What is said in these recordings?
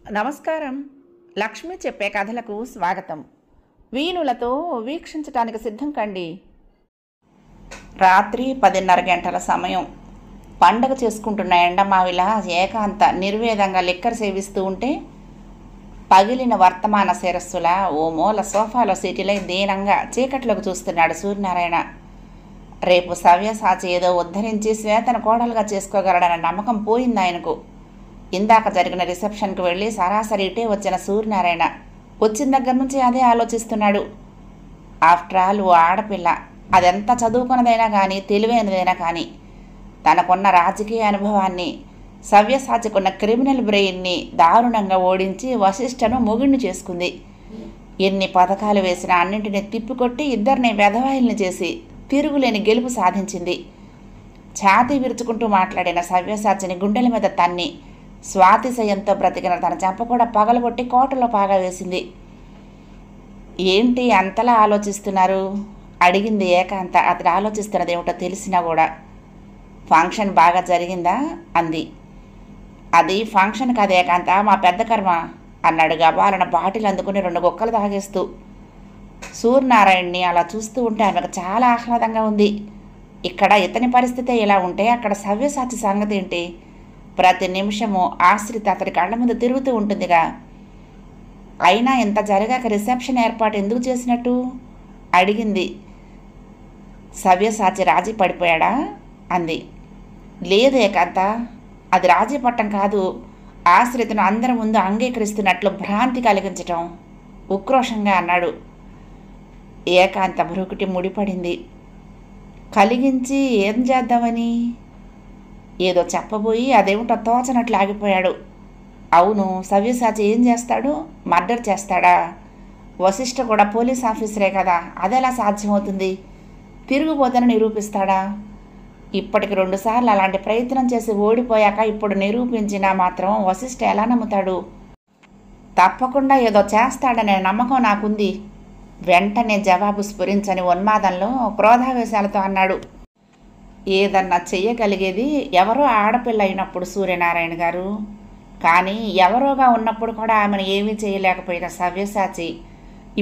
నమస్కారం. లక్ష్మి చెప్పే కథలకు స్వాగతం. వీణులతో వీక్షించటానికి సిద్ధం కండి. రాత్రి 10:30 గంటల సమయం. పండగ చేసుకుంటున్న ఎండమావిలా ఏకాంత నిర్వేదంగా లిక్కర్ సేవిస్తూ ఉంటే పగిలిన వర్తమాన శిరస్సులా ఓ మూల సోఫాలో సీటిలై దీనంగా చీకట్లోకి చూస్తున్నాడు సూర్యనారాయణ. రేపు సవ్యసాచి ఏదో ఉద్ధరించి శ్వేతను కోడలుగా చేసుకోగలడన్న నమ్మకం పోయింది ఆయనకు. ఇందాక జరిగిన రిసెప్షన్కి వెళ్ళి సరాసరి ఇటే వచ్చిన సూర్యనారాయణ వచ్చిన దగ్గర నుంచి అదే ఆలోచిస్తున్నాడు. ఆఫ్టర్ ఆల్ ఓ ఆడపిల్ల, అదెంత చదువుకున్నదైనా కానీ తెలివైనదైనా కానీ తనకున్న రాజకీయ అనుభవాన్ని, సవ్యసాచికున్న క్రిమినల్ బ్రెయిన్ని దారుణంగా ఓడించి వశిష్ఠను మొగుడిని చేసుకుంది. ఎన్ని పథకాలు వేసినా అన్నింటినీ తిప్పికొట్టి ఇద్దరిని వెధవాయిల్ని చేసి తిరుగులేని గెలుపు సాధించింది. ఛాతీ విరుచుకుంటూ మాట్లాడిన సవ్యసాచిని గుండెల మీద తన్ని స్వాతిశయంతో బ్రతికిన తన చెంప కూడా పగలగొట్టి కోటలో పాగా వేసింది. ఏంటి అంతలా ఆలోచిస్తున్నారు అడిగింది ఏకాంత. అతడు ఆలోచిస్తున్నది ఏమిటో తెలిసినా కూడా. ఫంక్షన్ బాగా జరిగిందా అంది. అది ఫంక్షన్ కాదు ఏకాంత, మా పెద్ద కర్మ అన్నాడు గబాలన బాటిల్ అందుకుని 2 గుక్కలు తాగేస్తూ. సూర్యనారాయణ్ని అలా చూస్తూ ఉంటే ఆమెకు చాలా ఆహ్లాదంగా ఉంది. ఇక్కడ ఇతని పరిస్థితే ఇలా ఉంటే అక్కడ సవ్యసాచి సంగతి ఏంటి? ప్రతి నిమిషము ఆశ్రిత అతడి కళ్ళ ముందు తిరుగుతూ ఉంటుందిగా. అయినా ఇంత జరగాక రిసెప్షన్ ఏర్పాటు ఎందుకు చేసినట్టు అడిగింది. సవ్యసాచి రాజీ పడిపోయాడా అంది. లేదు ఏకాంత, అది రాజీ పట్టం కాదు, ఆశ్రితను అందరి ముందు అంగీకరిస్తున్నట్లు భ్రాంతి కలిగించటం ఉక్రోషంగా అన్నాడు. ఏకాంత భ్రుకుటి ముడిపడింది. కలిగించి ఏం చేద్దామని ఏదో చెప్పబోయి అదేమిటో తోచనట్లు ఆగిపోయాడు. అవును, సవ్యసాచి ఏం చేస్తాడు? మర్డర్ చేస్తాడా? వశిష్ఠ కూడా పోలీస్ ఆఫీసరే కదా, అదెలా సాధ్యమవుతుంది? తిరుగుబోతని నిరూపిస్తాడా? ఇప్పటికి 2 సార్లు అలాంటి ప్రయత్నం చేసి ఓడిపోయాక ఇప్పుడు నిరూపించినా మాత్రం వశిష్ఠ ఎలా నమ్ముతాడు? తప్పకుండా ఏదో చేస్తాడనే నమ్మకం నాకుంది. వెంటనే జవాబు స్ఫురించని ఉన్మాదంలో క్రోధావేశాలతో అన్నాడు. ఏదన్నా చెయ్యగలిగేది ఎవరో ఆడపిల్ల అయినప్పుడు సూర్యనారాయణ గారు, కానీ ఎవరోగా ఉన్నప్పుడు కూడా ఆమెను ఏమీ చేయలేకపోయిన సవ్యసాచి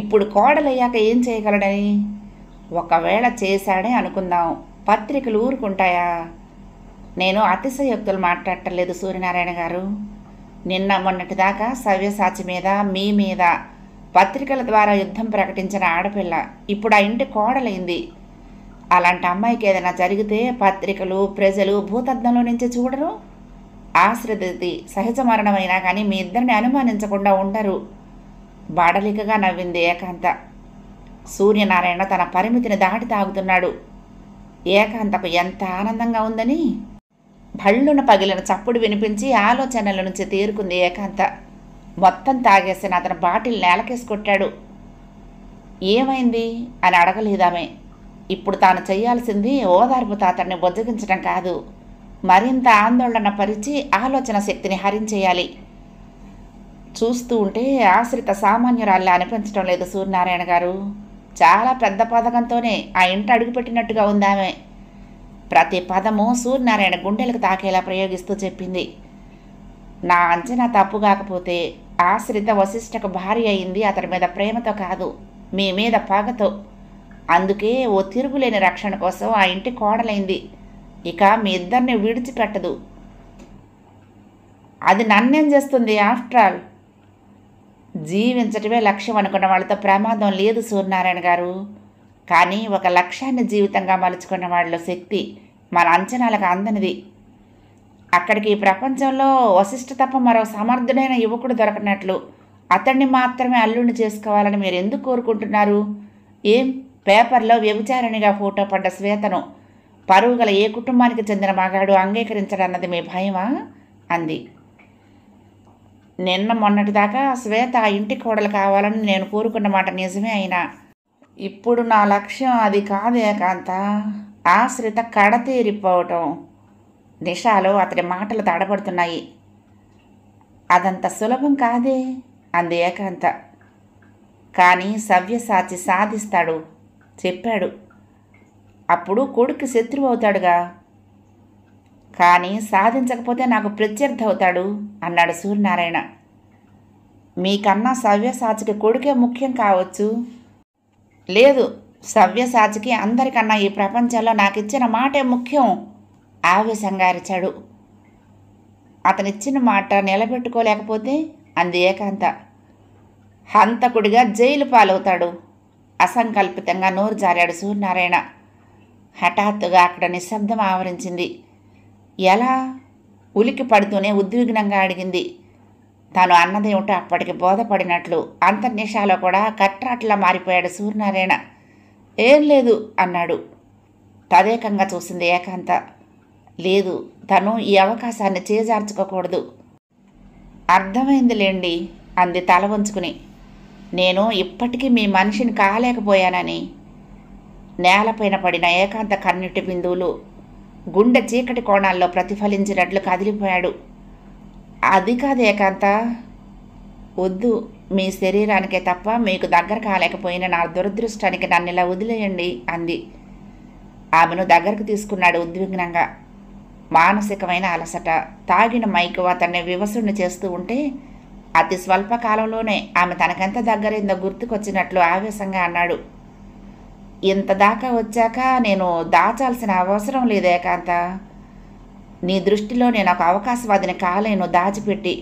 ఇప్పుడు కోడలయ్యాక ఏం చేయగలడని? ఒకవేళ చేశాడే అనుకుందాం, పత్రికలు ఊరుకుంటాయా? నేను అతిశయోక్తులు మాట్లాడటం లేదు సూర్యనారాయణ గారు. నిన్న మొన్నటిదాకా సవ్యసాచి మీద, మీ మీద పత్రికల ద్వారా యుద్ధం ప్రకటించిన ఆడపిల్ల ఇప్పుడు ఆ ఇంటి కోడలైంది. అలాంటి అమ్మాయికి ఏదైనా జరిగితే పత్రికలు, ప్రజలు భూతద్దంలో నుంచి చూడరు. ఆశ్రితది సహజ మరణమైనా కానీ మీ ఇద్దరిని అనుమానించకుండా ఉండరు. బాడలికగా నవ్వింది ఏకాంత. సూర్యనారాయణ తన పరిమితిని దాటి తాగుతున్నాడు. ఏకాంతకు ఎంత ఆనందంగా ఉందని భళ్ళున పగిలిన చప్పుడు వినిపించి ఆలోచనల నుంచి తేరుకుంది ఏకాంత. మొత్తం తాగేసిన అతను బాటిల్ నేలకేసి కొట్టాడు. ఏమైంది అని అడగలేదామే. ఇప్పుడు తాను చేయాల్సింది ఓదార్పు తాతడిని బొజ్జగించడం కాదు, మరింత ఆందోళన పరిచి ఆలోచన శక్తిని హరించేయాలి. చూస్తూ ఉంటే ఆశ్రిత సామాన్యురాల్లా అనిపించడం లేదు సూర్యనారాయణ గారు. చాలా పెద్ద పథకంతోనే ఆ ఇంట అడుగుపెట్టినట్టుగా ఉందామె. ప్రతి పదము సూర్యనారాయణ గుండెలకు తాకేలా ప్రయోగిస్తూ చెప్పింది. నా అంచనా తప్పు కాకపోతే ఆశ్రిత వశిష్ఠకు భార్య అయింది అతడి మీద ప్రేమతో కాదు, మీ మీద పగతో. అందుకే ఓ తిరుగులేని రక్షణ కోసం ఆ ఇంటి కోడలైంది. ఇక మీ ఇద్దరిని విడిచిపెట్టదు. అది నన్నేం చేస్తుంది? ఆఫ్టర్ ఆల్ జీవించటమే లక్ష్యం అనుకున్న వాళ్ళతో ప్రమాదం లేదు సూర్యనారాయణ గారు. కానీ ఒక లక్ష్యాన్ని జీవితంగా మలుచుకున్న వాళ్ళ శక్తి మన అంచనాలకు అందనిది. అక్కడికి ఈ ప్రపంచంలో వశిష్ఠ తప్ప మరో సమర్థుడైన యువకుడు దొరకనట్లు అతన్ని మాత్రమే అల్లుడిని చేసుకోవాలని మీరు ఎందుకు కోరుకుంటున్నారు? ఏం పేపర్లో వ్యభిచారిణిగా ఫోటో పడ్డ శ్వేతను పరువుగల ఏ కుటుంబానికి చెందిన మగాడు అంగీకరించడన్నది మీ భయమా అంది. నిన్న మొన్నటిదాకా శ్వేత ఆ ఇంటి కోడలు కావాలని నేను కోరుకున్న మాట నిజమే, అయినా ఇప్పుడు నా లక్ష్యం అది కాదు ఏకాంత. ఆశ్రిత కడతీరిపోవటం. నిషాలో అతడి మాటలు తడబడుతున్నాయి. అదంత సులభం కాదే అంది ఏకాంత. కానీ సవ్యసాచి సాధిస్తాడు చెప్పాడు. అప్పుడు కొడుకు శత్రువు అవుతాడుగా. కానీ సాధించకపోతే నాకు ప్రత్యర్థి అవుతాడు అన్నాడు సూర్యనారాయణ. మీకన్నా సవ్యసాచికి కొడుకే ముఖ్యం కావచ్చు. లేదు, సవ్యసాచికి అందరికన్నా ఈ ప్రపంచంలో నాకిచ్చిన మాటే ముఖ్యం ఆవేశంగా అరిచాడు. అతనిచ్చిన మాట నిలబెట్టుకోలేకపోతే అంది ఏకాంత. హంతకుడిగా జైలు పాలవుతాడు అసంకల్పితంగా నోరు జారాడు సూర్యనారాయణ. హఠాత్తుగా అక్కడ నిశ్శబ్దం ఆవరించింది. ఎలా? ఉలికి పడుతూనే ఉద్విగ్నంగా అడిగింది. తాను అన్నదేమిటో అప్పటికి బోధపడినట్లు అంతర్నిషాలో కూడా కట్రాట్లా మారిపోయాడు సూర్యనారాయణ. ఏం లేదు అన్నాడు. తదేకంగా చూసింది ఏకాంత. లేదు, తను ఈ అవకాశాన్ని చేజార్చుకోకూడదు. అర్థమైందిలేండి అంది తల వంచుకుని. నేను ఇప్పటికీ మీ మనిషిని కాలేకపోయానని. నేలపైన పడిన ఏకాంత కన్నీటి బిందువులు గుండె చీకటి కోణాల్లో ప్రతిఫలించినట్లు కదిలిపోయాడు. అది కాదు ఏకాంత, వద్దు. మీ శరీరానికే తప్ప మీకు దగ్గర కాలేకపోయిన నా దురదృష్టానికి నన్ను ఇలా వదిలేయండి అంది. ఆమెను దగ్గరకు తీసుకున్నాడు ఉద్విగ్నంగా. మానసికమైన అలసట, తాగిన మైకు అతన్ని వివసుణ్ణి చేస్తూ ఉంటే అతి స్వల్పకాలంలోనే ఆమె తనకెంత దగ్గరైందో గుర్తుకొచ్చినట్లు ఆవేశంగా అన్నాడు. ఇంత దాకా వచ్చాక నేను దాచాల్సిన అవసరం లేదు ఏకాంత. నీ దృష్టిలో నేను ఒక అవకాశవాదిని కాలేను దాచిపెట్టి.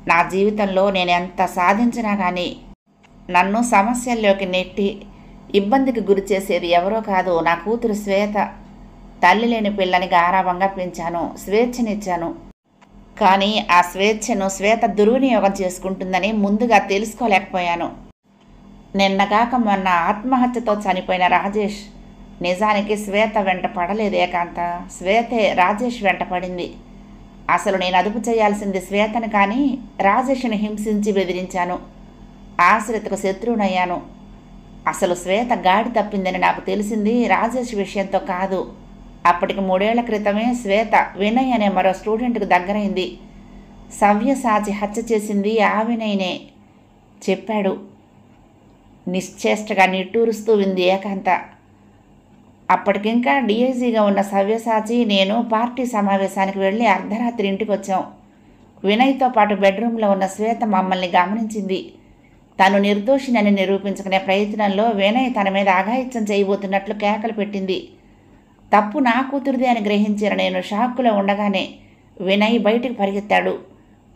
నా జీవితంలో నేను ఎంత సాధించినా కానీ నన్ను సమస్యల్లోకి నెట్టి ఇబ్బందికి గురి చేసేది ఎవరో కాదు, నా కూతురు శ్వేత. తల్లి లేని పిల్లని గారాబంగా పెంచాను, స్వేచ్ఛనిచ్చాను. కానీ ఆ స్వేచ్ఛను శ్వేత దుర్వినియోగం చేసుకుంటుందని ముందుగా తెలుసుకోలేకపోయాను. నిన్నగాక మొన్న ఆత్మహత్యతో చనిపోయిన రాజేష్ నిజానికి శ్వేత వెంట పడలేదు ఏకాంత. శ్వేతే రాజేష్ వెంట పడింది. అసలు నేను అదుపు చేయాల్సింది శ్వేతను, కానీ రాజేష్ని హింసించి బెదిరించాను. ఆశ్రితకు శత్రువునయ్యాను. అసలు శ్వేత గాడి తప్పిందని నాకు తెలిసింది రాజేష్ విషయంతో కాదు. అప్పటికి 3 ఏళ్ల క్రితమే శ్వేత వినయ్ అనే మరో స్టూడెంట్కు దగ్గరైంది. సవ్యసాచి హత్య చేసింది ఆ వినయ్నే చెప్పాడు. నిశ్చేష్టగా నిట్టూరుస్తూ వింది ఏకాంత. అప్పటికింకా డిఐజీగా ఉన్న సవ్యసాచి నేను పార్టీ సమావేశానికి వెళ్ళి అర్ధరాత్రి ఇంటికి వచ్చాం. వినయ్తో పాటు బెడ్రూమ్లో ఉన్న శ్వేత మమ్మల్ని గమనించింది. తను నిర్దోషినని నిరూపించుకునే ప్రయత్నంలో వినయ్ తన మీద అఘాయిత్యం చేయబోతున్నట్లు కేకలు పెట్టింది. తప్పు నా కూతురిదే అని గ్రహించిన నేను షాక్కులో ఉండగానే వినయ్ బయటికి పరిగెత్తాడు.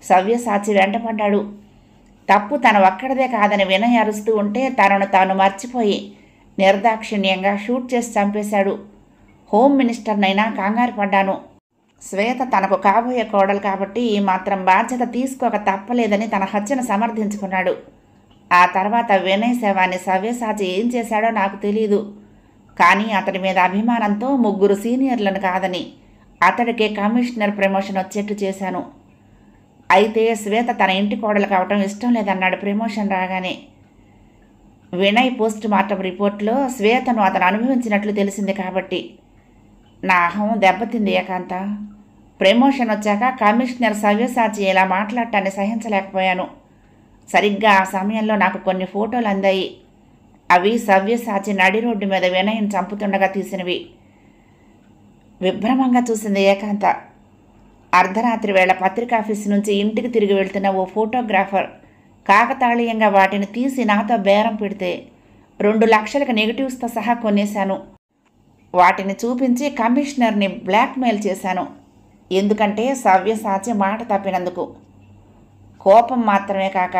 సవ్యసాచి వెంటపడ్డాడు. తప్పు తన ఒక్కడిదే కాదని వినయ్ అరుస్తూ ఉంటే తనను తాను మర్చిపోయి నిర్దాక్షిణ్యంగా షూట్ చేసి చంపేశాడు. హోమ్ మినిస్టర్నైనా కంగారు పడ్డాను. శ్వేత తనకు కాబోయే కోడలు కాబట్టి ఈ మాత్రం బాధ్యత తీసుకోక తప్పలేదని తన హత్యను సమర్థించుకున్నాడు. ఆ తర్వాత వినయ్ శవాన్ని సవ్యసాచి ఏం చేశాడో నాకు తెలియదు. కానీ అతడి మీద అభిమానంతో 3 సీనియర్లను కాదని అతడికే కమిషనర్ ప్రమోషన్ వచ్చేట్టు చేశాను. అయితే శ్వేత తన ఇంటి కోడలు కావటం ఇష్టం లేదన్నాడు ప్రమోషన్ రాగానే. వినయ్ పోస్ట్ మార్టం రిపోర్ట్లో శ్వేతను అతను అనుభవించినట్లు తెలిసింది కాబట్టి నా అహం దెబ్బతింది ఏకాంత. ప్రమోషన్ వచ్చాక కమిషనర్ సవ్యసాచి ఇలా మాట్లాడటాన్ని సహించలేకపోయాను. సరిగ్గా ఆ సమయంలో నాకు కొన్ని ఫోటోలు అందాయి. అవి సవ్యసాచి నడి రోడ్డు మీద వినయం చంపుతుండగా తీసినవి. విభ్రమంగా చూసింది ఏకాంత. అర్ధరాత్రి వేళ పత్రికాఫీసు నుంచి ఇంటికి తిరిగి వెళ్తున్న ఓ ఫోటోగ్రాఫర్ కాకతాళీయంగా వాటిని తీసి నాతో బేరం పెడితే 2 లక్షలకు నెగిటివ్స్తో సహా కొనేశాను. వాటిని చూపించి కమిషనర్ని బ్లాక్మెయిల్ చేశాను. ఎందుకంటే సవ్యసాచి మాట తప్పినందుకు. కోపం మాత్రమే కాక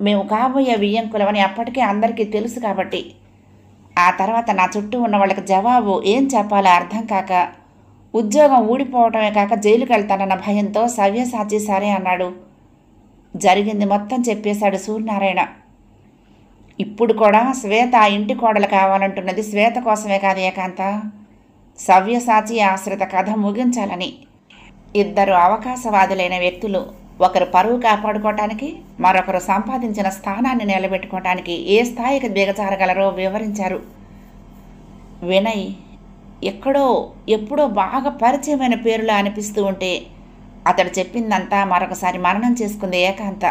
మేము కాబోయే వియ్యంకులమని అప్పటికే అందరికీ తెలుసు కాబట్టి. ఆ తర్వాత నా చుట్టూ ఉన్న వాళ్ళకి జవాబు ఏం చెప్పాలో అర్థం కాక ఉద్యోగం ఊడిపోవటమే కాక జైలుకి వెళ్తానన్న భయంతో సవ్యసాచి సరే అన్నాడు. జరిగింది మొత్తం చెప్పేశాడు సూర్యనారాయణ. ఇప్పుడు కూడా శ్వేత ఆ ఇంటి కోడలు కావాలంటున్నది శ్వేత కోసమే కాదు ఏకాంత, సవ్యసాచి ఆశ్రిత కథ ముగించాలని. 2 అవకాశవాదులైన వ్యక్తులు, ఒకరు పరువు కాపాడుకోవటానికి, మరొకరు సంపాదించిన స్థానాన్ని నిలబెట్టుకోవటానికి ఏ స్థాయికి దిగజారగలరో వివరించారు. వినయ్ ఎక్కడో ఎప్పుడో బాగా పరిచయమైన పేరులో అనిపిస్తూ ఉంటే అతడు చెప్పిందంతా మరొకసారి మననం చేసుకుంది ఏకాంత.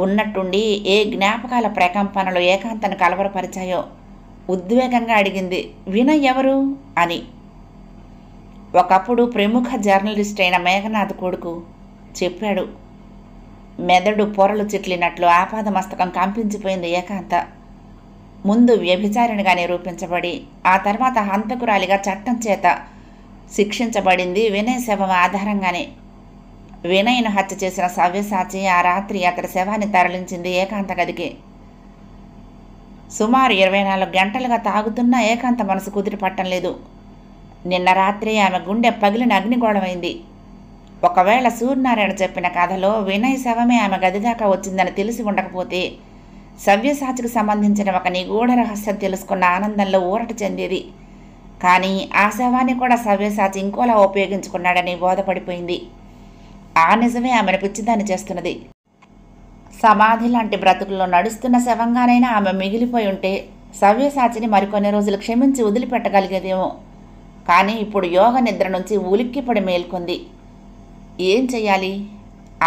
ఉన్నట్టుండి ఏ జ్ఞాపకాల ప్రకంపనలు ఏకాంతను కలవరపరిచాయో ఉద్వేగంగా అడిగింది, వినయ్ ఎవరు అని. ఒకప్పుడు ప్రముఖ జర్నలిస్ట్ అయిన మేఘనాథ్ కొడుకు చెప్పాడు. మెదడు పొరలు చిట్లినట్లు ఆపాదమస్తకం కంపించిపోయింది ఏకాంత. ముందు వ్యభిచారిణిగా నిరూపించబడి ఆ తర్వాత హంతకురాలిగా చట్టం చేత శిక్షించబడింది వినయ్ శవం ఆధారంగానే. వినయ్ను హత్య చేసిన సవ్యసాచి ఆ రాత్రి అతడి శవాన్ని తరలించింది ఏకాంత గదికి. సుమారు 24 గంటలుగా తాగుతున్న ఏకాంత మనసు కుదిరి పట్టం లేదు. నిన్న రాత్రి ఆమె గుండె పగిలిన అగ్నిగోళమైంది. ఒకవేళ సూర్యనారాయణ చెప్పిన కథలో వినయ్ శవమే ఆమె గదిదాకా వచ్చిందని తెలిసి ఉండకపోతే సవ్యసాచికి సంబంధించిన ఒక నిగూఢ రహస్యం తెలుసుకున్న ఆనందంలో ఊరట చెందేది. కానీ ఆ శవాన్ని కూడా సవ్యసాచి ఇంకోలా ఉపయోగించుకున్నాడని బోధపడిపోయింది. ఆ నిజమే ఆమెను పిచ్చిదాన్ని చేస్తున్నది. సమాధి లాంటి బ్రతుకుల్లో నడుస్తున్న శవంగానైనా ఆమె మిగిలిపోయి ఉంటే సవ్యసాచిని మరికొన్ని రోజులు క్షమించి వదిలిపెట్టగలిగేదేమో. కానీ ఇప్పుడు యోగ నిద్ర నుంచి ఉలిక్కిపడి మేల్కొంది. ఏం చెయ్యాలి?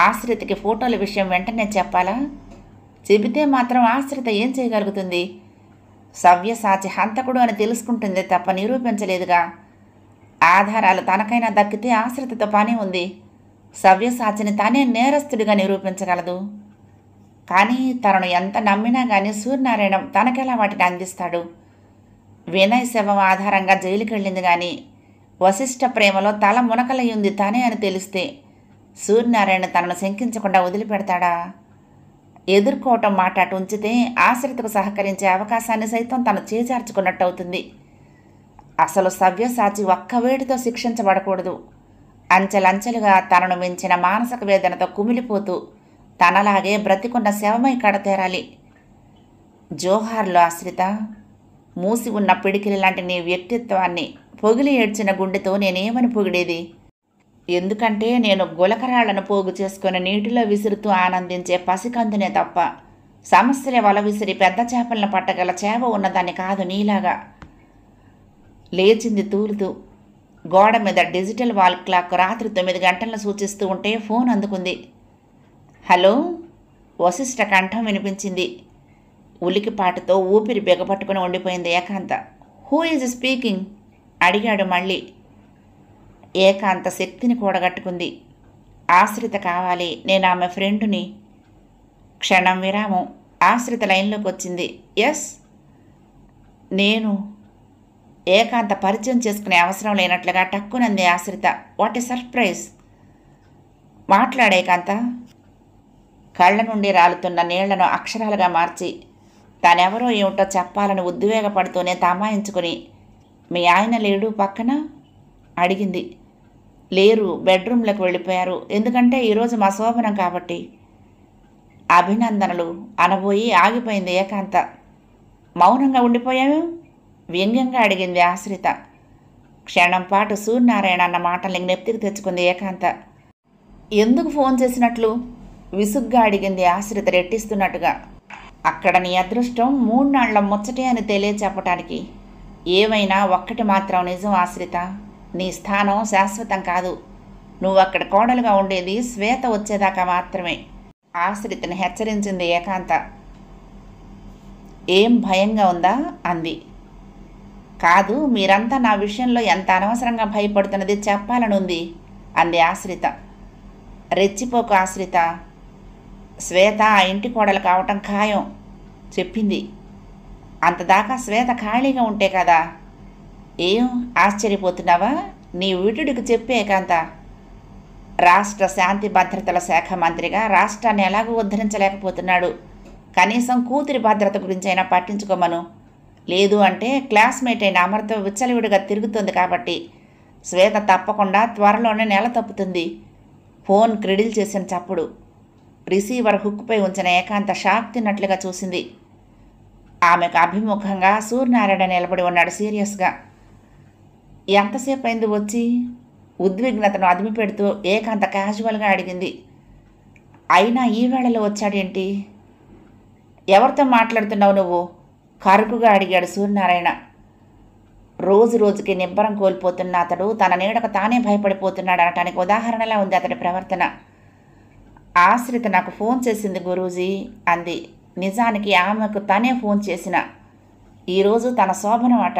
ఆశ్రితకి ఫోటోల విషయం వెంటనే చెప్పాలా? చెబితే మాత్రం ఆశ్రిత ఏం చేయగలుగుతుంది? సవ్యసాచి హంతకుడు అని తెలుసుకుంటుంది తప్ప నిరూపించలేదుగా. ఆధారాలు తనకైనా దక్కితే ఆశ్రితతో పని ఉంది. సవ్యసాచిని తానే నేరస్తుడిగా నిరూపించగలదు. కానీ తనను ఎంత నమ్మినా కానీ సూర్యనారాయణ తనకెలా వాటిని అందిస్తాడు? వినయ్ శవం ఆధారంగా జైలుకి వెళ్ళింది కానీ వశిష్ఠ ప్రేమలో తల మునకలయ్యింది తానే అని తెలిస్తే సూర్యనారాయణ తనను శంకించకుండా వదిలిపెడతాడా? ఎదుర్కోవటం మాట అటు ఉంచితే ఆశ్రితకు సహకరించే అవకాశాన్ని సైతం తను చేజార్చుకున్నట్టు అవుతుంది. అసలు సవ్యసాచి ఒక్క వేడితో శిక్షించబడకూడదు. అంచెలంచెలుగా తనను మించిన మానసిక వేదనతో కుమిలిపోతూ తనలాగే బ్రతికున్న శవమై కడతేరాలి. జోహార్లు ఆశ్రిత. మూసి ఉన్న పిడికిలి లాంటి నీ వ్యక్తిత్వాన్ని పొగిలి ఏడ్చిన గుండెతో నేనేమని పొగిడేది? ఎందుకంటే నేను గులకరాళ్లను పోగు చేసుకుని నీటిలో విసురుతూ ఆనందించే పసికందునే తప్ప సమస్యలే వల విసిరి పెద్ద చేపలను పట్టగల చేవ ఉన్నదాన్ని కాదు నీలాగా. లేచింది తూలుతూ. గోడ మీద డిజిటల్ వాల్ క్లాక్ రాత్రి 9 గంటలను సూచిస్తూ ఉంటే ఫోన్ అందుకుంది. హలో. వశిష్ఠ కంఠం వినిపించింది. ఉలికిపాటుతో ఊపిరి బిగపట్టుకుని ఉండిపోయింది ఏకాంత. Who is speaking? అడిగాడు మళ్ళీ. ఏకాంత శక్తిని కూడగట్టుకుంది. ఆశ్రిత కావాలి, నేను ఆమె ఫ్రెండుని. క్షణం విరామం. ఆశ్రిత లైన్లోకి వచ్చింది. ఎస్ నేను. ఏకాంత పరిచయం చేసుకునే అవసరం లేనట్లుగా టక్కునంది ఆశ్రిత. What a surprise! మాట్లాడేకాంత. కళ్ళ నుండి రాలుతున్న నీళ్లను అక్షరాలుగా మార్చి తానెవరో ఏమిటో చెప్పాలని ఉద్వేగపడుతూనే తమాయించుకుని, మీ ఆయన లేడు పక్కన? అడిగింది. లేరు, బెడ్రూమ్లోకి వెళ్ళిపోయారు. ఎందుకంటే ఈరోజు మా శోభనం కాబట్టి. అభినందనలు అనబోయి ఆగిపోయింది ఏకాంత. మౌనంగా ఉండిపోయావు? వ్యంగ్యంగా అడిగింది ఆశ్రిత. క్షణం పాటు సూర్యనారాయణ అన్న మాటల్ని జ్ఞప్తికి తెచ్చుకుంది ఏకాంత. ఎందుకు ఫోన్ చేసినట్లు? విసుగ్గా అడిగింది ఆశ్రిత రెట్టిస్తున్నట్టుగా. అక్కడ నీ అదృష్టం 3 నాళ్ల ముచ్చటే అని తెలియచెప్పటానికి. ఏమైనా ఒక్కటి మాత్రం నిజం ఆశ్రిత, నీ స్థానం శాశ్వతం కాదు. నువ్వు అక్కడ కోడలుగా ఉండేది శ్వేత వచ్చేదాకా మాత్రమే. ఆశ్రితని హెచ్చరించింది ఏకాంత. ఏం భయంగా ఉందా? అంది. కాదు, మీరంతా నా విషయంలో ఎంత అనవసరంగా భయపడుతున్నది చెప్పాలనుంది అంది ఆశ్రిత. రెచ్చిపోకు ఆశ్రిత. శ్వేత ఆ ఇంటి కోడలు కావటం ఖాయం చెప్పింది. అంతదాకా శ్వేత ఖాళీగా ఉంటే కదా. ఏం ఆశ్చర్యపోతున్నావా? నీ వీటుడికి చెప్పే ఏకాంత. రాష్ట్ర శాంతి భద్రతల శాఖ మంత్రిగా రాష్ట్రాన్ని ఎలాగూ ఉద్ధరించలేకపోతున్నాడు. కనీసం కూతురి భద్రత గురించి అయినా పట్టించుకోమను. లేదు అంటే క్లాస్మేట్ అయిన అమర్తో విచ్చలవిడిగా తిరుగుతుంది కాబట్టి శ్వేత తప్పకుండా త్వరలోనే నెల తప్పుతుంది. ఫోన్ క్రెడిల్ చేసిన చప్పుడు. రిసీవర్ హుక్పై ఉంచిన ఏకాంత షాక్ తిన్నట్లుగా చూసింది. ఆమెకు అభిముఖంగా సూర్యనారాయణ నిలబడి ఉన్నాడు సీరియస్గా. ఎంతసేపు అయింది వచ్చి? ఉద్విగ్నతను అదిమి పెడుతూ ఏకాంత క్యాజువల్గా అడిగింది. అయినా ఈ వేళలో వచ్చాడేంటి? ఎవరితో మాట్లాడుతున్నావు నువ్వు? కరుకుగా అడిగాడు సూర్యనారాయణ. రోజు రోజుకి నిబ్బరం కోల్పోతున్న అతడు తన నీడకు తానే భయపడిపోతున్నాడు అనటానికి ఉదాహరణలా ఉంది అతడి ప్రవర్తన. ఆశ్రిత నాకు ఫోన్ చేసింది గురూజీ అంది. నిజానికి ఆమెకు తనే ఫోన్ చేసిన. ఈరోజు తన శోభనం అట.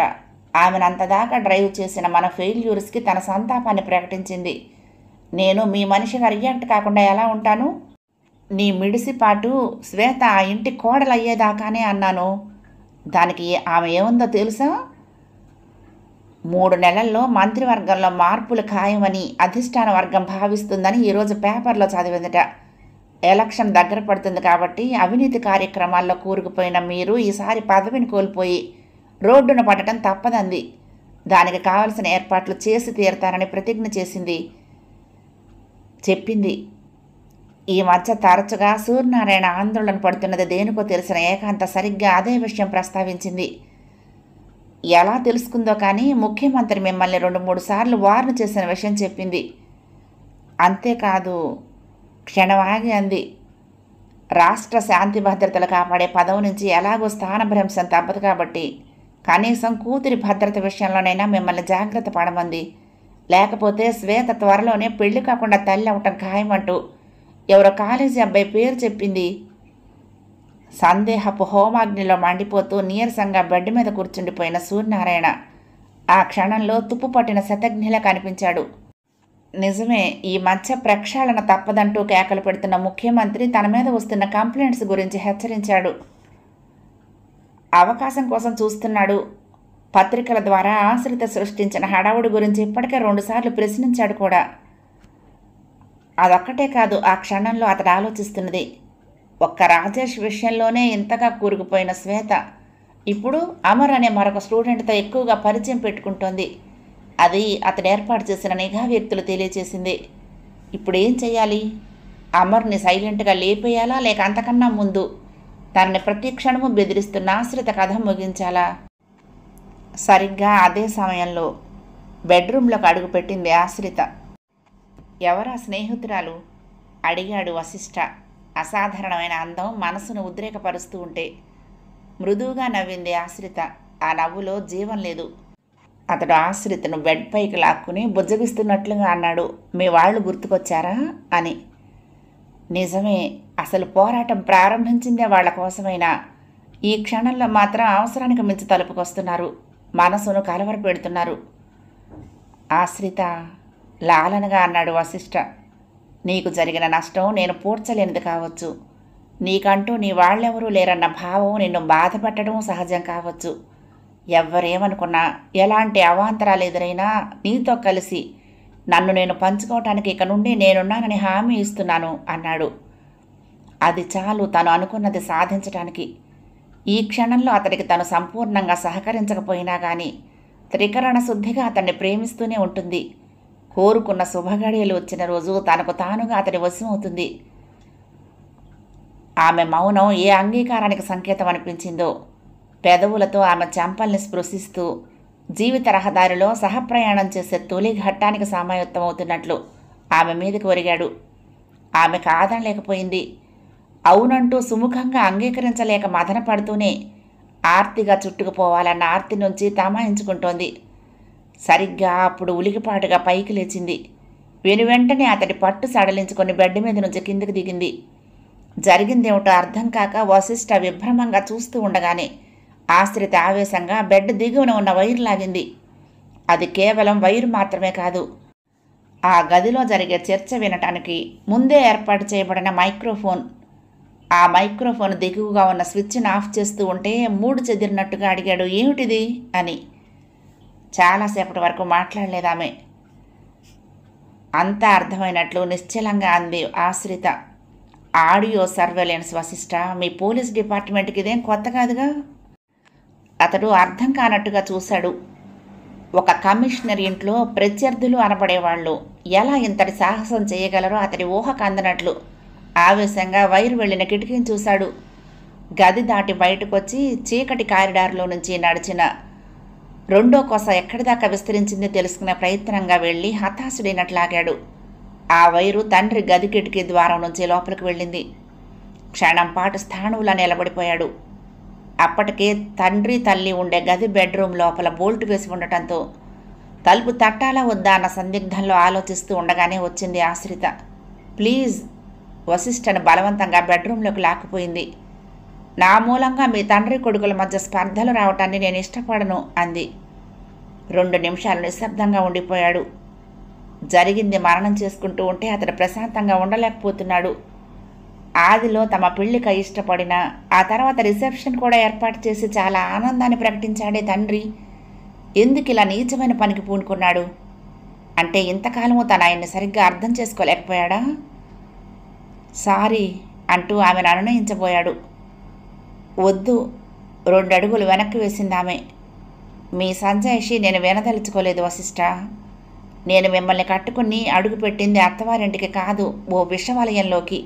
ఆమెను అంతదాకా డ్రైవ్ చేసిన మన ఫెయిల్యూర్స్కి తన సంతాపాన్ని ప్రకటించింది. నేను మీ మనిషిగా రియాక్ట్ కాకుండా ఎలా ఉంటాను? నీ మిడిసిపాటు శ్వేత ఆ ఇంటి కోడలయ్యేదాకానే అన్నాను. దానికి ఆమె ఏముందో తెలుసా? 3 నెలల్లో మంత్రివర్గంలో మార్పులు ఖాయమని అధిష్టాన వర్గం భావిస్తుందని ఈరోజు పేపర్లో చదివిందట. ఎలక్షన్ దగ్గర పడుతుంది కాబట్టి అవినీతి కార్యక్రమాల్లో కూరుకుపోయిన మీరు ఈసారి పదవిని కోల్పోయి రోడ్డున పడటం తప్పదంది. దానికి కావలసిన ఏర్పాట్లు చేసి తీరుతానని ప్రతిజ్ఞ చెప్పింది. ఈ మధ్య తరచుగా సూర్యనారాయణ ఆందోళన పడుతున్నది దేనికో తెలిసిన ఏకాంత సరిగ్గా అదే విషయం ప్రస్తావించింది. ఎలా తెలుసుకుందో కానీ ముఖ్యమంత్రి మిమ్మల్ని 2-3 సార్లు వార్న్ చేసిన విషయం చెప్పింది. అంతేకాదు, క్షణమాగి అంది, రాష్ట్ర శాంతి భద్రతలు కాపాడే పదవి నుంచి ఎలాగో స్థానభ్రంశం తప్పదు కాబట్టి కనీసం కూతురి భద్రత విషయంలోనైనా మిమ్మల్ని జాగ్రత్త పడమంది. లేకపోతే శ్వేత త్వరలోనే పెళ్లి కాకుండా తల్లి అవటం ఖాయమంటూ ఎవరో కాలేజీ అబ్బాయి పేరు చెప్పింది. సందేహపు హోమాగ్నిలో మండిపోతూ నీరసంగా బెడ్ మీద కూర్చుండిపోయిన సూర్యనారాయణ ఆ క్షణంలో తుప్పు పట్టిన శతఘ్నిలా కనిపించాడు. నిజమే, ఈ మధ్య ప్రక్షాళన తప్పదంటూ కేకలు పెడుతున్న ముఖ్యమంత్రి తన మీద వస్తున్న కంప్లైంట్స్ గురించి హెచ్చరించాడు. అవకాశం కోసం చూస్తున్నాడు. పత్రికల ద్వారా ఆశ్రిత సృష్టించిన హడావుడి గురించి ఇప్పటికే 2 సార్లు ప్రశ్నించాడు కూడా. అదొక్కటే కాదు, ఆ క్షణంలో అతడు ఆలోచిస్తున్నది. ఒక్క రాజేష్ విషయంలోనే ఇంతగా కూరుకుపోయిన శ్వేత ఇప్పుడు అమర్ అనే మరొక స్టూడెంట్తో ఎక్కువగా పరిచయం పెట్టుకుంటోంది. అది అతడు ఏర్పాటు చేసిన నిఘా వ్యక్తులు తెలియచేసింది. ఇప్పుడు ఏం చెయ్యాలి? అమర్ని సైలెంట్గా లేపేయాలా, లేక అంతకన్నా ముందు తనని ప్రతి క్షణము బెదిరిస్తున్న ఆశ్రిత కథ ముగించాలా? సరిగ్గా అదే సమయంలో బెడ్రూమ్లోకి అడుగుపెట్టింది ఆశ్రిత. ఎవరా స్నేహితురాలు? అడిగాడు వశిష్ఠ. అసాధారణమైన అందం మనసును ఉద్రేకపరుస్తూ ఉంటే మృదువుగా నవ్వింది ఆశ్రిత. ఆ నవ్వులో జీవం లేదు. అతడు ఆశ్రితను బెడ్ పైకి లాక్కుని బుజ్జగిస్తున్నట్లుగా అన్నాడు, మీ వాళ్ళు గుర్తుకొచ్చారా అని. నిజమే, అసలు పోరాటం ప్రారంభించిందే వాళ్ల కోసమైనా ఈ క్షణంలో మాత్రం అవసరానికి మించి తలుపుకొస్తున్నారు, మనసును కలవరపెడుతున్నారు. ఆశ్రిత లాలనగా అన్నాడు వశిష్ఠ. నీకు జరిగిన నష్టం నేను పూడ్చలేనిది కావచ్చు. నీకంటూ నీ వాళ్ళెవరూ లేరన్న భావం నిన్ను బాధపెట్టడం సహజం కావచ్చు. ఎవ్వరేమనుకున్నా, ఎలాంటి అవాంతరాలు ఎదురైనా నీతో కలిసి నన్ను నేను పంచుకోవటానికి ఇక నుండి నేనున్నానని హామీ ఇస్తున్నాను అన్నాడు. అది చాలు తను అనుకున్నది సాధించటానికి. ఈ క్షణంలో అతడికి తను సంపూర్ణంగా సహకరించకపోయినా కానీ త్రికరణ శుద్ధిగా అతన్ని ప్రేమిస్తూనే ఉంటుంది. కోరుకున్న శుభగడియలు వచ్చిన రోజు తనకు తానుగా అతడి వశమవుతుంది. ఆమె మౌనం ఏ అంగీకారానికి సంకేతం అనిపించిందో. పెదవులతో ఆమె చెంపల్ని స్పృశిస్తూ జీవిత రహదారిలో సహప్రయాణం చేసే తొలి ఘట్టానికి సమాయత్తమవుతున్నట్లు ఆమె మీదకి ఒరిగాడు. ఆమె కాదనలేకపోయింది. అవునంటూ సుముఖంగా అంగీకరించలేక మదన పడుతూనే ఆర్తిగా చుట్టుకుపోవాలన్న ఆర్తి నుంచి తమాయించుకుంటోంది. సరిగ్గా అప్పుడు ఉలికిపాటుగా పైకి లేచింది. వెనువెంటనే అతడి పట్టు సడలించుకొని బెడ్ మీద నుంచి కిందికి దిగింది. జరిగిందేమిటో అర్థం కాక వశిష్ఠ విభ్రమంగా చూస్తూ ఉండగానే ఆశ్రిత ఆవేశంగా బెడ్ దిగువన ఉన్న వైరు లాగింది. అది కేవలం వైరు మాత్రమే కాదు, ఆ గదిలో జరిగే చర్చ వినటానికి ముందే ఏర్పాటు చేయబడిన మైక్రోఫోన్. ఆ మైక్రోఫోన్ దిగువగా ఉన్న స్విచ్ని ఆఫ్ చేస్తూ ఉంటే మూడు చెదిరినట్టుగా అడిగాడు, ఏమిటిది అని. చాలాసేపటి వరకు మాట్లాడలేదామె. అంతా అర్థమైనట్లు నిశ్చలంగా అంది ఆశ్రిత. ఆడియో సర్వేలెన్స్ వశిష్ఠ, మీ పోలీస్ డిపార్ట్మెంట్కి ఇదేం కొత్త కాదుగా. అతడు అర్థం కానట్టుగా చూశాడు. ఒక కమిషనర్ ఇంట్లో ప్రత్యర్థులు అనబడేవాళ్ళు ఎలా ఇంతటి సాహసం చేయగలరో అతడి ఊహకు అందనట్లు ఆవేశంగా వైరు వెళ్లిన కిటికీని చూశాడు. గది దాటి బయటకొచ్చి చీకటి కారిడార్లో నుంచి నడిచిన రెండో కొస ఎక్కడిదాకా విస్తరించింది తెలుసుకునే ప్రయత్నంగా వెళ్ళి హతాశుడైనట్లాగాడు. ఆ వైరు తండ్రి గది కిటికీ ద్వారం నుంచి లోపలికి వెళ్ళింది. క్షణం పాటు స్థాణువులా నిలబడిపోయాడు. అప్పటికే తండ్రి తల్లి ఉండే గది బెడ్రూమ్ లోపల బోల్టు వేసి ఉండటంతో తలుపు తట్టాలా వద్దా అన్న సందిగ్ధంలో ఆలోచిస్తూ ఉండగానే వచ్చింది ఆశ్రిత. ప్లీజ్, వశిష్ఠను బలవంతంగా బెడ్రూమ్లోకి లాక్కుపోయింది. నా మూలంగా మీ తండ్రి కొడుకుల మధ్య స్పర్ధలు రావటాన్ని నేను ఇష్టపడను అంది. 2 నిమిషాలు నిశ్శబ్దంగా ఉండిపోయాడు. జరిగింది మరణం చేసుకుంటూ ఉంటే అతడు ప్రశాంతంగా ఉండలేకపోతున్నాడు. ఆదిలో తమ పెళ్లికి ఇష్టపడిన ఆ తర్వాత రిసెప్షన్ కూడా ఏర్పాటు చేసి చాలా ఆనందాన్ని ప్రకటించాడే తండ్రి ఎందుకు ఇలా నీచమైన పనికి పూనుకున్నాడు? అంటే ఇంతకాలము తను ఆయన్ని సరిగ్గా అర్థం చేసుకోలేకపోయాడా? సారీ అంటూ ఆమెను అనునయించబోయాడు. వద్దు, 2 అడుగులు వెనక్కి వేసింది ఆమె. మీ సంజాయిషి నేను వినదలుచుకోలేదు వశిష్ఠ. నేను మిమ్మల్ని కట్టుకుని అడుగుపెట్టింది అత్తవారింటికి కాదు, ఓ విషవలయంలోకి.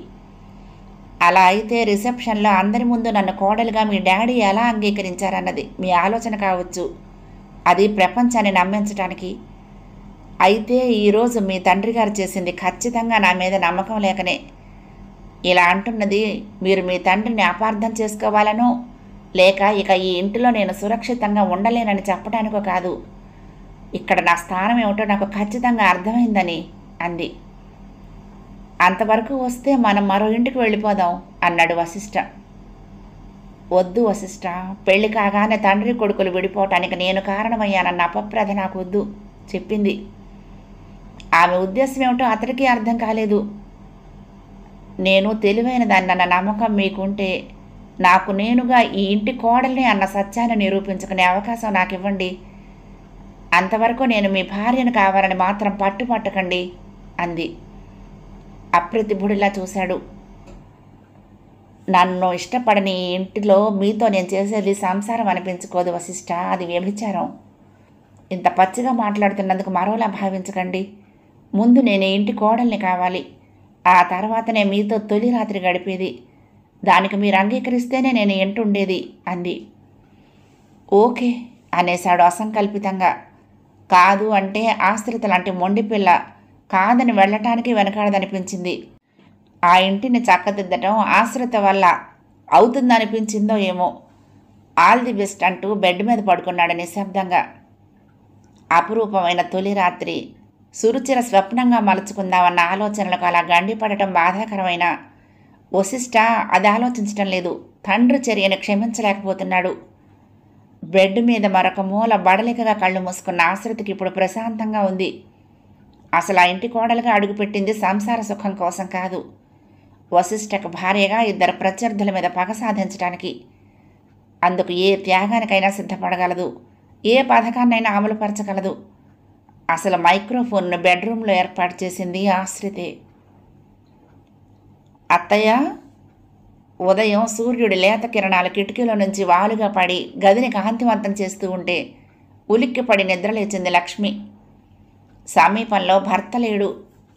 అలా అయితే రిసెప్షన్లో అందరి ముందు నన్ను కోడలుగా మీ డాడీ ఎలా అంగీకరించారన్నది మీ ఆలోచన కావచ్చు, అది ప్రపంచాన్ని నమ్మించటానికి. అయితే ఈరోజు మీ తండ్రి గారు చేసింది ఖచ్చితంగా నా మీద నమ్మకం లేకనే. ఇలా అంటున్నది మీరు మీ తండ్రిని అపార్థం చేసుకోవాలనో లేక ఇక ఈ ఇంటిలో నేను సురక్షితంగా ఉండలేనని చెప్పడానికో కాదు. ఇక్కడ నా స్థానం ఏమిటో నాకు ఖచ్చితంగా అర్థమైందని అంది. అంతవరకు వస్తే మనం మరో ఇంటికి వెళ్ళిపోదాం అన్నాడు వశిష్ఠ. వద్దు వశిష్ఠ, పెళ్లి కాగానే తండ్రి కొడుకులు విడిపోవటానికి నేను కారణమయ్యానన్న అపప్రద నాకు వద్దు చెప్పింది. ఆమె ఉద్దేశం ఏమిటో అతడికి అర్థం కాలేదు. నేను తెలివైన దాన్నన్న నమ్మకం మీకుంటే నాకు నేనుగా ఈ ఇంటి కోడల్ని అన్న సత్యాన్ని నిరూపించుకునే అవకాశం నాకు ఇవ్వండి. అంతవరకు నేను మీ భార్యను కావాలని మాత్రం పట్టుపట్టకండి అంది. అప్రతిభుడిలా చూశాడు. నన్ను ఇష్టపడని ఈ ఇంటిలో మీతో నేను చేసేది సంసారం అనిపించుకోదు వశిష్ఠ, అది వ్యభిచారం. ఇంత పచ్చిగా మాట్లాడుతున్నందుకు మరోలా భావించకండి. ముందు నేను ఈ ఇంటి కోడల్ని కావాలి, ఆ తర్వాతనే మీతో తొలి రాత్రి గడిపేది. దానికి మీరు అంగీకరిస్తేనే నేను ఇంటుండేది అంది. ఓకే అనేశాడు అసంకల్పితంగా. కాదు అంటే ఆశ్రిత లాంటి మొండిపిల్ల కాదని వెళ్ళటానికి వెనకాడదనిపించింది. ఆ ఇంటిని చక్కదిద్దటం ఆశ్రిత వల్ల అవుతుందనిపించిందో ఏమో. ఆల్ ది బెస్ట్ అంటూ బెడ్ మీద పడుకున్నాడు నిశ్శబ్దంగా. అపురూపమైన తొలి రాత్రి సురుచిర స్వప్నంగా మలుచుకుందామన్న ఆలోచనలకు అలా గండిపడటం బాధాకరమైన వశిష్ఠ అది ఆలోచించటం లేదు. తండ్రి చర్యను క్షమించలేకపోతున్నాడు. బెడ్ మీద మరొక మూల బడలికగా కళ్ళు మూసుకున్న ఆశ్రితకి ఇప్పుడు ప్రశాంతంగా ఉంది. అసలు ఆ ఇంటి కోడలుగా అడుగుపెట్టింది సంసార సుఖం కోసం కాదు, వశిష్ఠకు భార్యగా 2 ప్రత్యర్థుల మీద పగ సాధించడానికి. అందుకు ఏ త్యాగానికైనా సిద్ధపడగలదు, ఏ పథకాన్నైనా అమలుపరచగలదు. అసలు మైక్రోఫోన్ను బెడ్రూమ్లో ఏర్పాటు చేసింది ఆశ్రితే. అత్తయ్య, ఉదయం సూర్యుడి లేత కిరణాలు కిటికీలో నుంచి వాలుగా పడి గదిని కాంతివంతం చేస్తూ ఉంటే ఉలిక్కిపడి నిద్రలేచింది లక్ష్మి. సమీపంలో భర్త లేడు,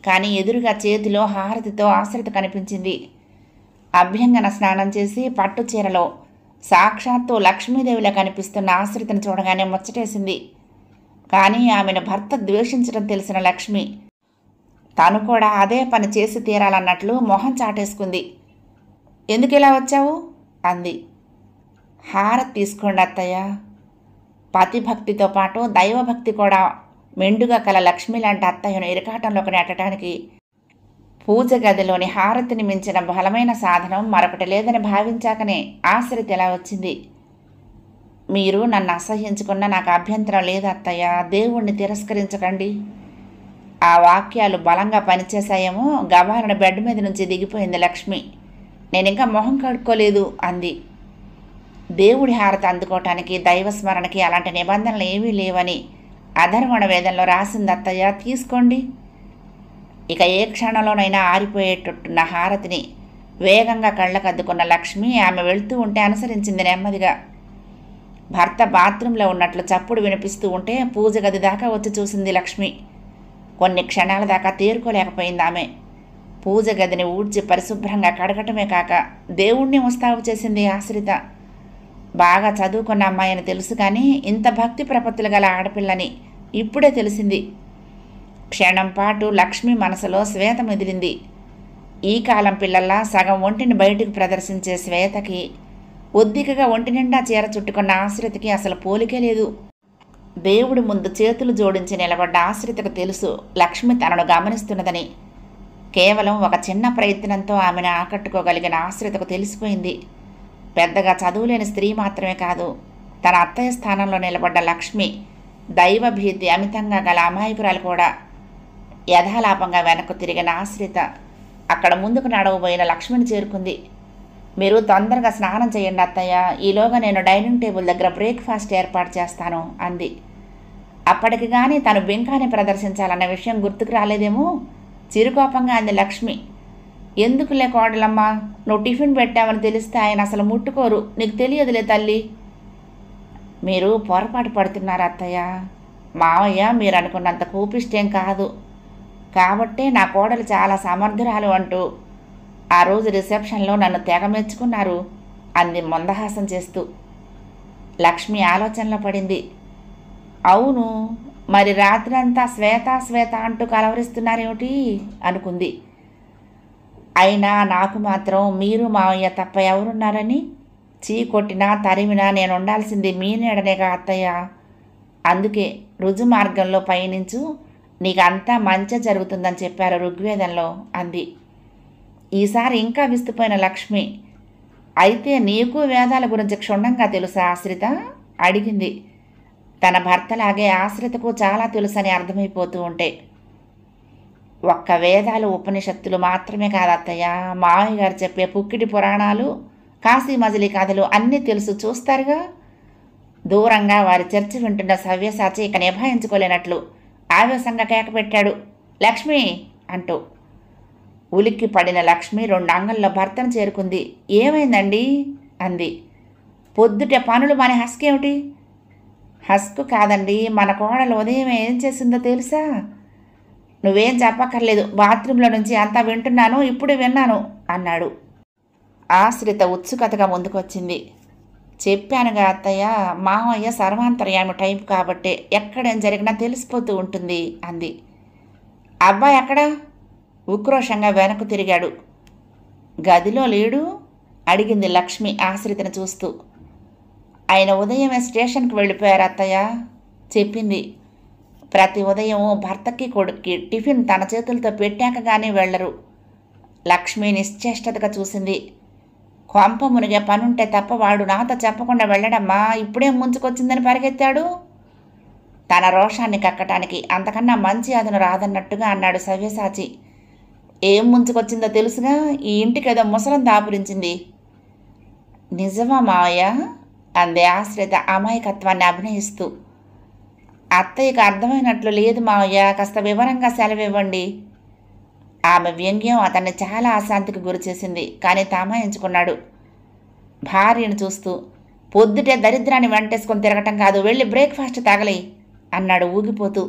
కానీ ఎదురుగా చేతిలో హారతితో ఆశ్రిత కనిపించింది. అభ్యంగన స్నానం చేసి పట్టు చీరలో సాక్షాత్తు లక్ష్మీదేవిలా కనిపిస్తున్న ఆశ్రితను చూడగానే ముచ్చటేసింది. కానీ ఆమెను భర్త ద్వేషించడం తెలిసిన లక్ష్మి తను కూడా అదే పని చేసి తీరాలన్నట్లు మొహం చాటేసుకుంది. ఎందుకు ఇలా వచ్చావు అంది. హారతి తీసుకోండి అత్తయ్య. పతిభక్తితో పాటు దైవభక్తి కూడా మెండుగా కల లక్ష్మి లాంటి అత్తయ్యను ఇరకాటంలోకి నెట్టడానికి పూజ గదిలోని హారతిని మించిన బలమైన సాధనం మరొకటి లేదని భావించాకనే ఆశ్రిత ఎలా వచ్చింది. మీరు నన్ను అసహ్యించుకున్న నాకు అభ్యంతరం లేదు అత్తయ్య, దేవుణ్ణి తిరస్కరించకండి. ఆ వాక్యాలు బలంగా పనిచేశాయేమో గబాలను బెడ్ మీద నుంచి దిగిపోయింది లక్ష్మి. నేనింకా మొహం కడుక్కోలేదు అంది. దేవుడి హారతి అందుకోవటానికి దైవస్మరణకి అలాంటి నిబంధనలు ఏమీ లేవని అధర్వణ వేదంలో రాసింది అత్తయ్య, తీసుకోండి. ఇక ఏ క్షణంలోనైనా ఆరిపోయేటట్టున్న హారతిని వేగంగా కళ్ళకద్దుకున్న లక్ష్మి ఆమె వెళ్తూ ఉంటే అనుసరించింది నెమ్మదిగా. భర్త బాత్రూంలో ఉన్నట్లు చప్పుడు వినిపిస్తూ ఉంటే పూజ గది దాకా వచ్చి చూసింది లక్ష్మి. కొన్ని క్షణాల దాకా తేరుకోలేకపోయింది ఆమె. పూజ గదిని ఊడ్చి పరిశుభ్రంగా కడగటమే కాక దేవుణ్ణి ముస్తాబు చేసింది ఆశ్రిత. బాగా చదువుకున్న అమ్మాయిని తెలుసు, కానీ ఇంత భక్తి ప్రపత్తులు గల ఆడపిల్లని ఇప్పుడే తెలిసింది. క్షణం పాటు లక్ష్మి మనసులో శ్వేత మెదిలింది. ఈ కాలం పిల్లల్లా సగం ఒంటిని బయటకు ప్రదర్శించే శ్వేతకి ఒద్దికగా ఒంటి నిండా చీర చుట్టుకున్న ఆశ్రితకి అసలు పోలికే లేదు. దేవుడి ముందు చేతులు జోడించి నిలబడ్డ ఆశ్రితకు తెలుసు లక్ష్మి తనను గమనిస్తున్నదని. కేవలం ఒక చిన్న ప్రయత్నంతో ఆమెను ఆకట్టుకోగలిగిన ఆశ్రితకు తెలిసిపోయింది. పెద్దగా చదువులేని స్త్రీ మాత్రమే కాదు, తన అత్తయ్య స్థానంలో నిలబడ్డ లక్ష్మి దైవభీతి అమితంగా గల అమాయకురాలు కూడా. యథాలాపంగా వెనక్కు తిరిగిన ఆశ్రిత అక్కడ ముందుకు నడవబోయిన లక్ష్మిని చేరుకుంది. మీరు తొందరగా స్నానం చేయండి అత్తయ్య, ఈలోగా నేను డైనింగ్ టేబుల్ దగ్గర బ్రేక్ఫాస్ట్ ఏర్పాటు చేస్తాను అంది. అప్పటికి కానీ తను బింకాన్ని ప్రదర్శించాలన్న విషయం గుర్తుకు రాలేదేమో. చిరుకోపంగా అంది లక్ష్మి. ఎందుకులే కోడలమ్మా, నువ్వు టిఫిన్ పెట్టావని తెలిస్తే ఆయన అసలు ముట్టుకోరు, నీకు తెలియదులే తల్లి. మీరు పొరపాటు పడుతున్నారు అత్తయ్య. మావయ్య మీరు అనుకున్నంత కోపిష్టేం కాదు, కాబట్టే నా కోడలు చాలా సమర్థురాలు అంటూ ఆ రోజు రిసెప్షన్లో నన్ను తెగ మెచ్చుకున్నారు అంది మందహాసం చేస్తూ. లక్ష్మి ఆలోచనలో పడింది. అవును, మరి రాత్రంతా శ్వేత శ్వేత అంటూ కలవరిస్తున్నారేమిటి అనుకుంది. అయినా నాకు మాత్రం మీరు మావయ్య తప్ప ఎవరున్నారని? చీ కొట్టినా తరిమినా నేను ఉండాల్సింది మీ నీడనేగా అత్తయ్య. అందుకే రుజు మార్గంలో పయనించు, నీకంతా మంచి జరుగుతుందని చెప్పారు ఋగ్వేదంలో అంది. ఈసారి ఇంకా విస్తుపోయిన లక్ష్మి. అయితే నీకు వేదాల గురించి క్షుణ్ణంగా తెలుసా ఆశ్రిత అడిగింది. తన భర్తలాగే ఆశ్రితకు చాలా తెలుసని అర్థమైపోతూ ఉంటే. ఒక్క వేదాలు ఉపనిషత్తులు మాత్రమే కాదు అత్తయ్య, మావయ్య గారు చెప్పే పుక్కిటి పురాణాలు, కాశీ మజిలీ కథలు అన్నీ తెలుసు, చూస్తారుగా. దూరంగా వారి చర్చ వింటున్న సవ్యసాచి ఇక నిభాయించుకోలేనట్లు ఆవేశంగా కేకపెట్టాడు, లక్ష్మి అంటూ. ఉలిక్కి పడిన లక్ష్మి 2 అంగల్లో భర్తను చేరుకుంది. ఏమైందండి అంది. పొద్దుటే పనులు మన హస్కేమిటి? హస్కు కాదండి, మన కోడలు ఉదయం ఏం చేసిందో తెలుసా? నువ్వేం చెప్పక్కర్లేదు, బాత్రూంలో నుంచి అంతా వింటున్నాను, ఇప్పుడు విన్నాను అన్నాడు. ఆశ్రిత ఉత్సుకతగా ముందుకొచ్చింది. చెప్పానుగా అత్తయ్య, మావయ్య సర్వాంతర్యామి టైపు కాబట్టే ఎక్కడేం జరిగినా తెలిసిపోతూ ఉంటుంది అంది. అబ్బాయి ఎక్కడా? ఉక్రోషంగా వెనక్కు తిరిగాడు. గదిలో లేడు అడిగింది లక్ష్మి ఆశ్రితను చూస్తూ. ఆయన ఉదయమే స్టేషన్కి వెళ్ళిపోయారు అత్తయ్య చెప్పింది. ప్రతి ఉదయం భర్తకి కొడుక్కి టిఫిన్ తన చేతులతో పెట్టాక కానీ వెళ్ళరు. లక్ష్మి నిశ్చేష్టతగా చూసింది. కొంప మునిగే పనుంటే తప్ప వాడు నాతో చెప్పకుండా వెళ్ళడమ్మా, ఇప్పుడే ముంచుకొచ్చిందని పరిగెత్తాడు. తన రోషాన్ని కక్కటానికి అంతకన్నా మంచి అదను రాదన్నట్టుగా అన్నాడు సవ్యసాచి. ఏం ముంచుకొచ్చిందో తెలుసుగా, ఈ ఇంటికి ఏదో ముసలం దాపురించింది. నిజమా మావయ్య అంది ఆశ్రిత అమాయకత్వాన్ని అభినయిస్తూ. అత్తయ్యకు అర్థమైనట్లు లేదు మావయ్య, కాస్త వివరంగా సెలవివ్వండి. ఆమె వ్యంగ్యం అతన్ని చాలా అశాంతికి గురిచేసింది. కానీ తమాయించుకున్నాడు. భార్యను చూస్తూ, పొద్దుటే దరిద్రాన్ని వెంటేసుకొని తిరగటం కాదు, వెళ్ళి బ్రేక్ఫాస్ట్ తగలి అన్నాడు ఊగిపోతూ.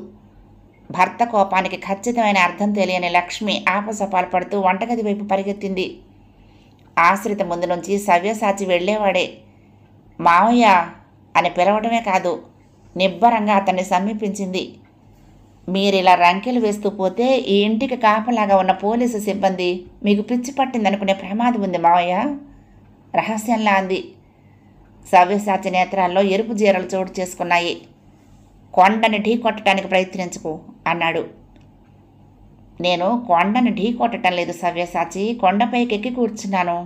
భర్త కోపానికి ఖచ్చితమైన అర్థం తెలియని లక్ష్మి ఆపసపాలు పడుతూ వంటగది వైపు పరిగెత్తింది. ఆశ్రిత ముందు నుంచి సవ్యసాచి వెళ్ళేవాడే. మావయ్య అని పిలవడమే కాదు, నిబ్బరంగా అతన్ని సమీపించింది. మీరిలా రంకెలు వేస్తూ పోతే ఈ ఇంటికి కాపలాగా ఉన్న పోలీసు సిబ్బంది మీకు పిచ్చి పట్టిందనుకునే ప్రమాదం ఉంది మావయ్య రహస్యంలా అంది. సవ్యసాచి నేత్రాల్లో ఎరుపు జీరలు చోటు చేసుకున్నాయి. కొండని ఢీ కొట్టడానికి ప్రయత్నించుకు అన్నాడు. నేను కొండని ఢీ కొట్టడం లేదు సవ్యసాచి, కొండపైకి ఎక్కి కూర్చున్నాను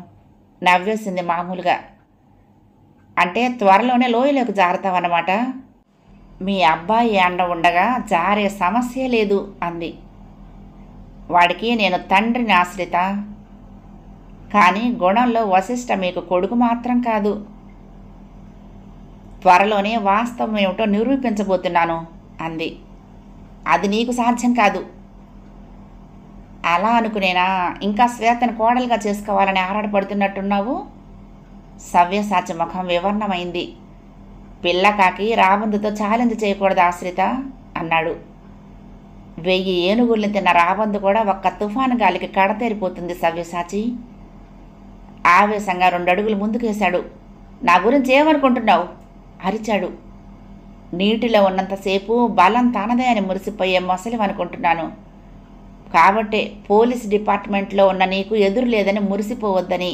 నవ్వేసింది మామూలుగా. అంటే త్వరలోనే లోయలోకి జారుతావన్నమాట. మీ అబ్బాయి అండ ఉండగా జారే సమస్య లేదు అంది. వాడికి నేను తండ్రిని ఆశ్రిత, కానీ గుణంలో వశిష్ఠ మీకు కొడుకు మాత్రం కాదు. త్వరలోనే వాస్తవం ఏమిటో నిరూపించబోతున్నాను అంది. అది నీకు సాధ్యం కాదు. అలా అనుకునేనా ఇంకా శ్వేతను కోడలుగా చేసుకోవాలని ఆరాటపడుతున్నట్టున్నావు? సవ్యసాచి ముఖం వివర్ణమైంది. పిల్లకాకి రాబందుతో ఛాలెంజ్ చేయకూడదు ఆశ్రిత అన్నాడు. 1000 ఏనుగుల్ని తిన్న రాబందు కూడా ఒక్క తుఫాను గాలికి కడతేరిపోతుంది సవ్యసాచి. ఆవేశంగా 2 అడుగులు ముందుకేశాడు. నా గురించి ఏమనుకుంటున్నావు అరిచాడు. నీటిలో ఉన్నంతసేపు బలం తనదే అని మురిసిపోయే మొసలివనుకుంటున్నాను. కాబట్టే పోలీస్ డిపార్ట్మెంట్లో ఉన్న నీకు ఎదురు లేదని మురిసిపోవద్దని.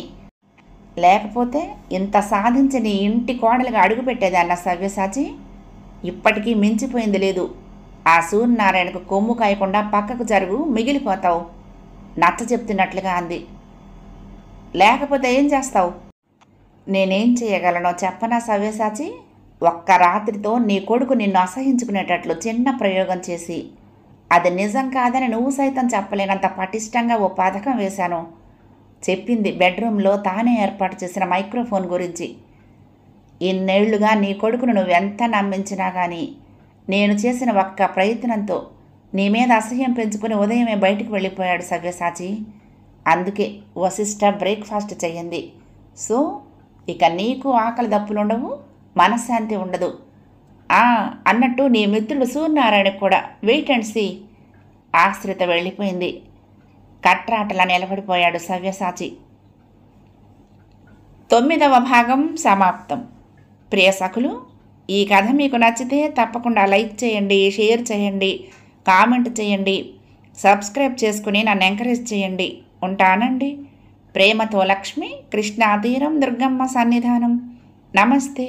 లేకపోతే ఇంత సాధించి నీ ఇంటి కోడలుగా అడుగుపెట్టేది అన్న సవ్యసాచి. ఇప్పటికీ మించిపోయింది లేదు. ఆ సూర్యనారాయణకు కొమ్ము కాయకుండా పక్కకు జరుగు, మిగిలిపోతావు నచ్చ చెప్తున్నట్లుగా అంది. లేకపోతే ఏం చేస్తావు? నేనేం చేయగలనో చెప్పనా సవ్యసాచి? ఒక్క రాత్రితో నీ కొడుకు నిన్ను అసహించుకునేటట్లు చిన్న ప్రయోగం చేసి అది నిజం కాదని నువ్వు సైతం చెప్పలేనంత పటిష్టంగా ఓ పథకం వేశాను. చెప్పింది బెడ్రూమ్లో తానే ఏర్పాటు చేసిన మైక్రోఫోన్ గురించి. ఇన్నేళ్లుగా నీ కొడుకును నువ్వెంత నమ్మించినా కానీ నేను చేసిన ఒక్క ప్రయత్నంతో నీ మీద అసహ్యం పెంచుకుని ఉదయమే బయటికి వెళ్ళిపోయాడు సవ్యసాచి. అందుకే వశిష్ఠ బ్రేక్ఫాస్ట్ చెయ్యింది. సో ఇక నీకు ఆకలి దప్పులుండవు, మనశ్శాంతి ఉండదు. అన్నట్టు నీ మిత్రుడు సూర్యనారాయణకు కూడా వెయిట్ అండ్ సీ. ఆశ్రిత వెళ్ళిపోయింది. కట్రాటలా నిలబడిపోయాడు సవ్యసాచి. 9వ భాగం సమాప్తం. ప్రియ సఖులు, ఈ కథ మీకు నచ్చితే తప్పకుండా లైక్ చేయండి, షేర్ చేయండి, కామెంట్ చేయండి, సబ్స్క్రైబ్ చేసుకుని నన్ను ఎంకరేజ్ చేయండి. ఉంటానండి. ప్రేమతో లక్ష్మి, కృష్ణా తీరం, దుర్గమ్మ సన్నిధానం. నమస్తే.